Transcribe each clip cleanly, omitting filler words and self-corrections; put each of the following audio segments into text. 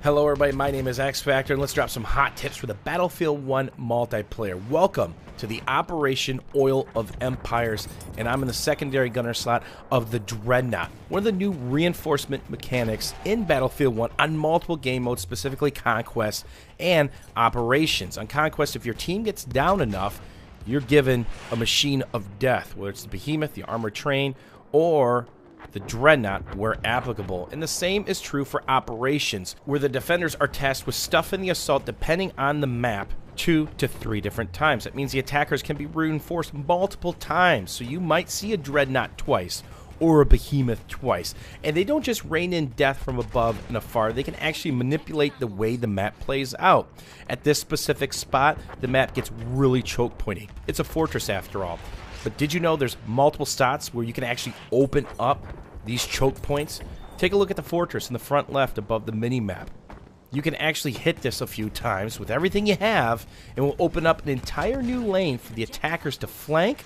Hello everybody, my name is X Factor, and let's drop some hot tips for the Battlefield 1 multiplayer. Welcome to the Operation Oil of Empires, and I'm in the secondary gunner slot of the Dreadnought, one of the new reinforcement mechanics in Battlefield 1 on multiple game modes, specifically Conquest and Operations. On Conquest, if your team gets down enough, you're given a machine of death, whether it's the Behemoth, the Armored Train, or the Dreadnought where applicable. And the same is true for Operations, where the defenders are tasked with stuffing the assault depending on the map 2 to 3 different times. That means the attackers can be reinforced multiple times, so you might see a Dreadnought twice or a Behemoth twice. And they don't just rain in death from above and afar, they can actually manipulate the way the map plays out. At this specific spot, the map gets really choke pointy. It's a fortress after all. But did you know there's multiple spots where you can actually open up these choke points? Take a look at the fortress in the front left above the mini-map. You can actually hit this a few times with everything you have, and will open up an entire new lane for the attackers to flank,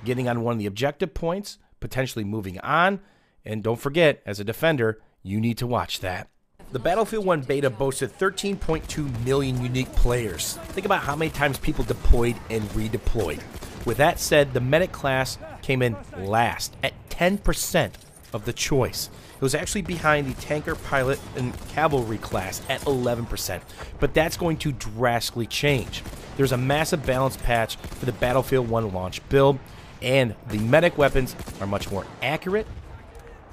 getting on one of the objective points, potentially moving on, and don't forget, as a defender, you need to watch that. The Battlefield 1 beta boasted 13.2 million unique players. Think about how many times people deployed and redeployed. With that said, the medic class came in last at 10% of the choice. It was actually behind the tanker, pilot, and cavalry class at 11%, but that's going to drastically change. There's a massive balance patch for the Battlefield 1 launch build, and the medic weapons are much more accurate,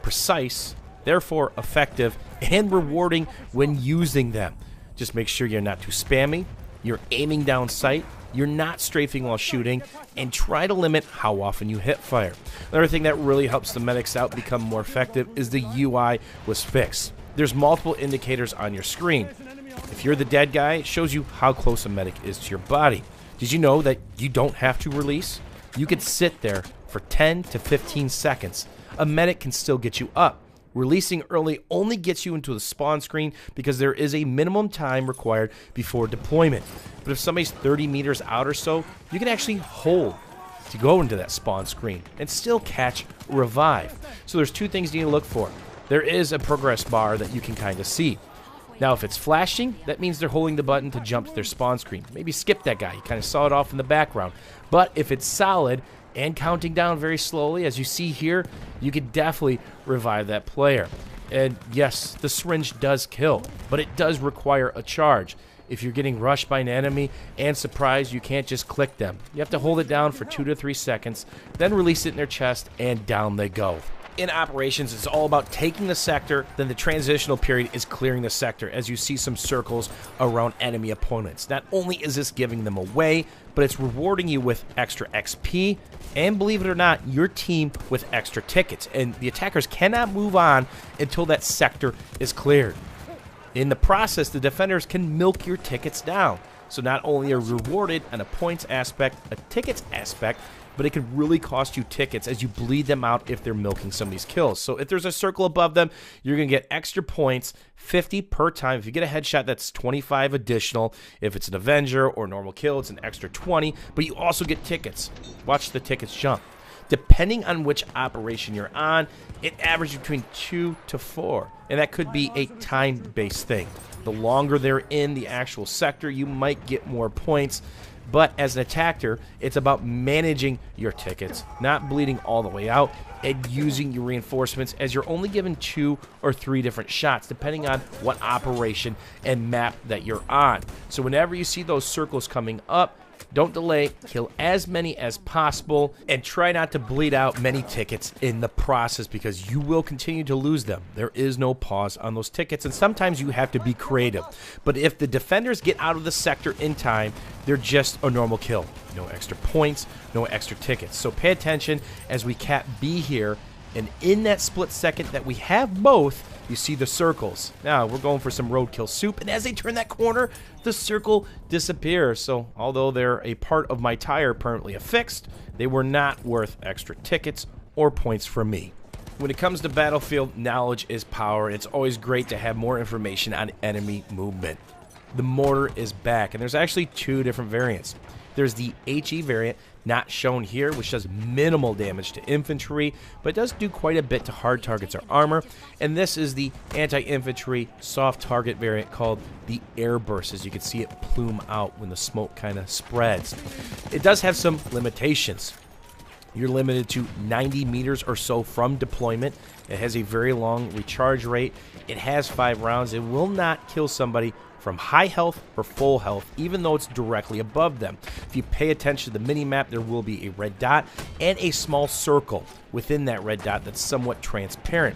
precise, therefore effective, and rewarding when using them. Just make sure you're not too spammy, you're aiming down sight, you're not strafing while shooting, and try to limit how often you hip fire. Another thing that really helps the medics out become more effective is the UI was fixed. There's multiple indicators on your screen. If you're the dead guy, it shows you how close a medic is to your body. Did you know that you don't have to release? You could sit there for 10 to 15 seconds. A medic can still get you up. Releasing early only gets you into the spawn screen because there is a minimum time required before deployment. But if somebody's 30 meters out or so, you can actually hold to go into that spawn screen and still catch or revive. So there's two things you need to look for. There is a progress bar that you can kind of see. Now if it's flashing, that means they're holding the button to jump to their spawn screen. Maybe skip that guy, you kind of saw it off in the background. But if it's solid and counting down very slowly, as you see here, you could definitely revive that player. And yes, the syringe does kill, but it does require a charge. If you're getting rushed by an enemy and surprised, you can't just click them. You have to hold it down for 2 to 3 seconds, then release it in their chest, and down they go. In Operations, it's all about taking the sector, then the transitional period is clearing the sector as you see some circles around enemy opponents. Not only is this giving them away, but it's rewarding you with extra XP, and believe it or not, your team with extra tickets. And the attackers cannot move on until that sector is cleared. In the process, the defenders can milk your tickets down. So not only are you rewarded on a points aspect, a tickets aspect, but it could really cost you tickets as you bleed them out if they're milking some of these kills. So if there's a circle above them, you're going to get extra points, 50 per time. If you get a headshot, that's 25 additional. If it's an Avenger or normal kill, it's an extra 20, but you also get tickets. Watch the tickets jump. Depending on which operation you're on, it averages between 2 to 4, and that could be a time-based thing. The longer they're in the actual sector, you might get more points. But as an attacker, it's about managing your tickets, not bleeding all the way out, and using your reinforcements as you're only given 2 or 3 different shots, depending on what operation and map that you're on. So whenever you see those circles coming up, don't delay, kill as many as possible, and try not to bleed out many tickets in the process because you will continue to lose them. There is no pause on those tickets, and sometimes you have to be creative. But if the defenders get out of the sector in time, they're just a normal kill. No extra points, no extra tickets. So pay attention as we cap B here, and in that split second that we have both, you see the circles. Now we're going for some roadkill soup, and as they turn that corner, the circle disappears. So although they're a part of my tire permanently affixed, they were not worth extra tickets or points from me. When it comes to Battlefield, knowledge is power. It's always great to have more information on enemy movement. The mortar is back, and there's actually 2 different variants. There's the HE variant, not shown here, which does minimal damage to infantry, but does do quite a bit to hard targets or armor. And this is the anti-infantry soft target variant called the Airburst, as you can see it plume out when the smoke kind of spreads. It does have some limitations. You're limited to 90 meters or so from deployment. It has a very long recharge rate. It has 5 rounds. It will not kill somebody from high health or full health, even though it's directly above them. If you pay attention to the mini-map, there will be a red dot and a small circle within that red dot that's somewhat transparent.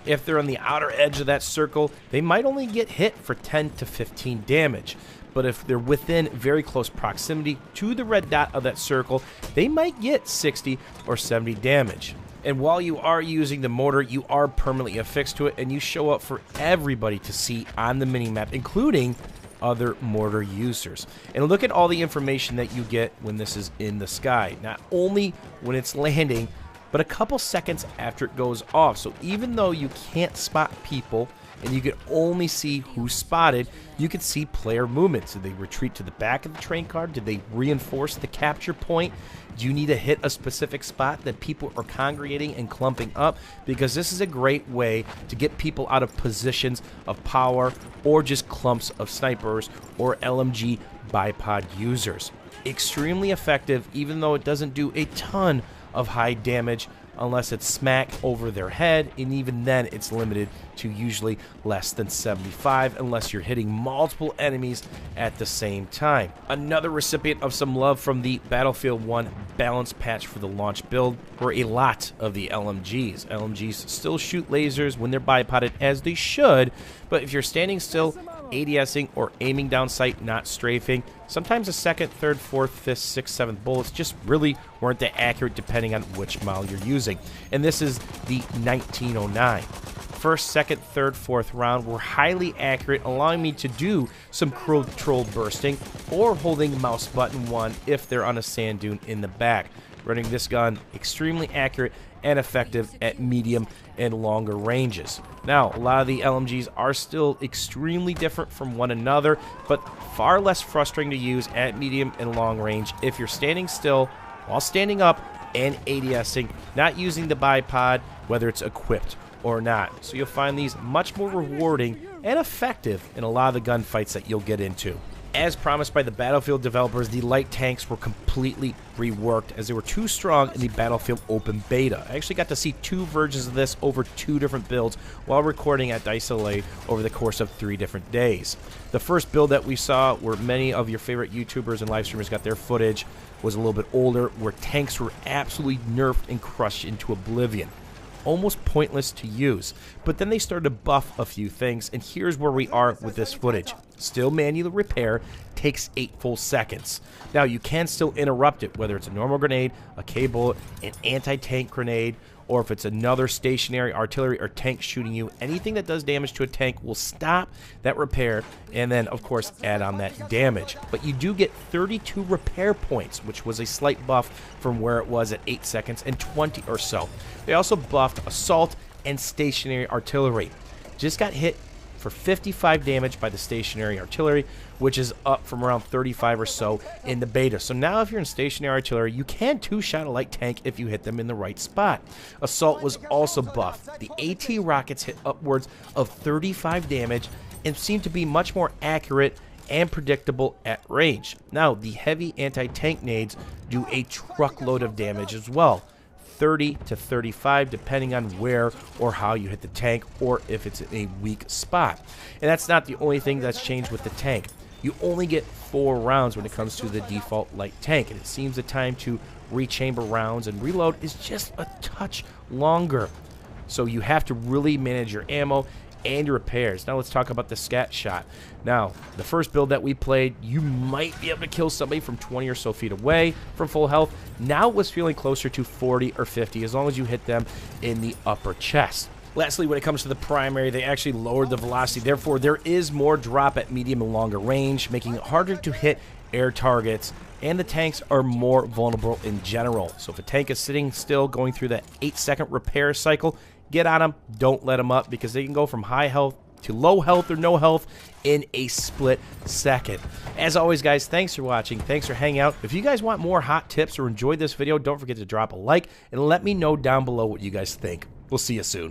If they're on the outer edge of that circle, they might only get hit for 10 to 15 damage. But if they're within very close proximity to the red dot of that circle, they might get 60 or 70 damage. And while you are using the mortar, you are permanently affixed to it, and you show up for everybody to see on the minimap, including other mortar users. And look at all the information that you get when this is in the sky. Not only when it's landing, but a couple seconds after it goes off. So even though you can't spot people, and you can only see who's spotted, you can see player movements. Did they retreat to the back of the train car? Did they reinforce the capture point? Do you need to hit a specific spot that people are congregating and clumping up? Because this is a great way to get people out of positions of power or just clumps of snipers or LMG bipod users. Extremely effective, even though it doesn't do a ton of high damage unless it's smack over their head, and even then it's limited to usually less than 75 unless you're hitting multiple enemies at the same time. Another recipient of some love from the Battlefield 1 balance patch for the launch build were a lot of the LMGs. LMGs still shoot lasers when they're bipoded, as they should, but if you're standing still, ADSing or aiming down sight, not strafing, sometimes the second, third, fourth, fifth, sixth, seventh bullets just really weren't that accurate depending on which model you're using. And this is the 1909. First, second, third, fourth round were highly accurate, allowing me to do some control bursting or holding mouse button 1 if they're on a sand dune in the back. Running this gun extremely accurate and effective at medium and longer ranges. Now, a lot of the LMGs are still extremely different from one another, but far less frustrating to use at medium and long range if you're standing still while standing up and ADSing, not using the bipod, whether it's equipped or not. So you'll find these much more rewarding and effective in a lot of the gunfights that you'll get into. As promised by the Battlefield developers, the light tanks were completely reworked as they were too strong in the Battlefield Open Beta. I actually got to see 2 versions of this over 2 different builds while recording at Dice LA over the course of 3 different days. The first build that we saw, where many of your favorite YouTubers and live streamers got their footage, was a little bit older, where tanks were absolutely nerfed and crushed into oblivion. Almost pointless to use. But then they started to buff a few things, and here's where we are with this footage. Still manual repair, takes 8 full seconds. Now you can still interrupt it, whether it's a normal grenade, a K-bullet, an anti-tank grenade, or if it's another stationary artillery or tank shooting you. Anything that does damage to a tank will stop that repair and then of course add on that damage. But you do get 32 repair points, which was a slight buff from where it was at 8 seconds and 20 or so. They also buffed assault and stationary artillery. Just got hit for 55 damage by the stationary artillery, which is up from around 35 or so in the beta. So now if you're in stationary artillery, you can 2-shot a light tank if you hit them in the right spot. Assault was also buffed. The AT rockets hit upwards of 35 damage and seem to be much more accurate and predictable at range. Now, the heavy anti-tank nades do a truckload of damage as well. 30 to 35 depending on where or how you hit the tank, or if it's in a weak spot. And that's not the only thing that's changed with the tank. You only get 4 rounds when it comes to the default light tank, and it seems the time to rechamber rounds and reload is just a touch longer. So you have to really manage your ammo and your repairs. Now let's talk about the scat shot. Now, the first build that we played, you might be able to kill somebody from 20 or so feet away from full health. Now it was feeling closer to 40 or 50 as long as you hit them in the upper chest. Lastly, when it comes to the primary, they actually lowered the velocity. Therefore, there is more drop at medium and longer range, making it harder to hit air targets, and the tanks are more vulnerable in general. So if a tank is sitting still going through that 8-second repair cycle, get on them, don't let them up, because they can go from high health to low health or no health in a split second. As always, guys, thanks for watching. Thanks for hanging out. If you guys want more hot tips or enjoyed this video, don't forget to drop a like and let me know down below what you guys think. We'll see you soon.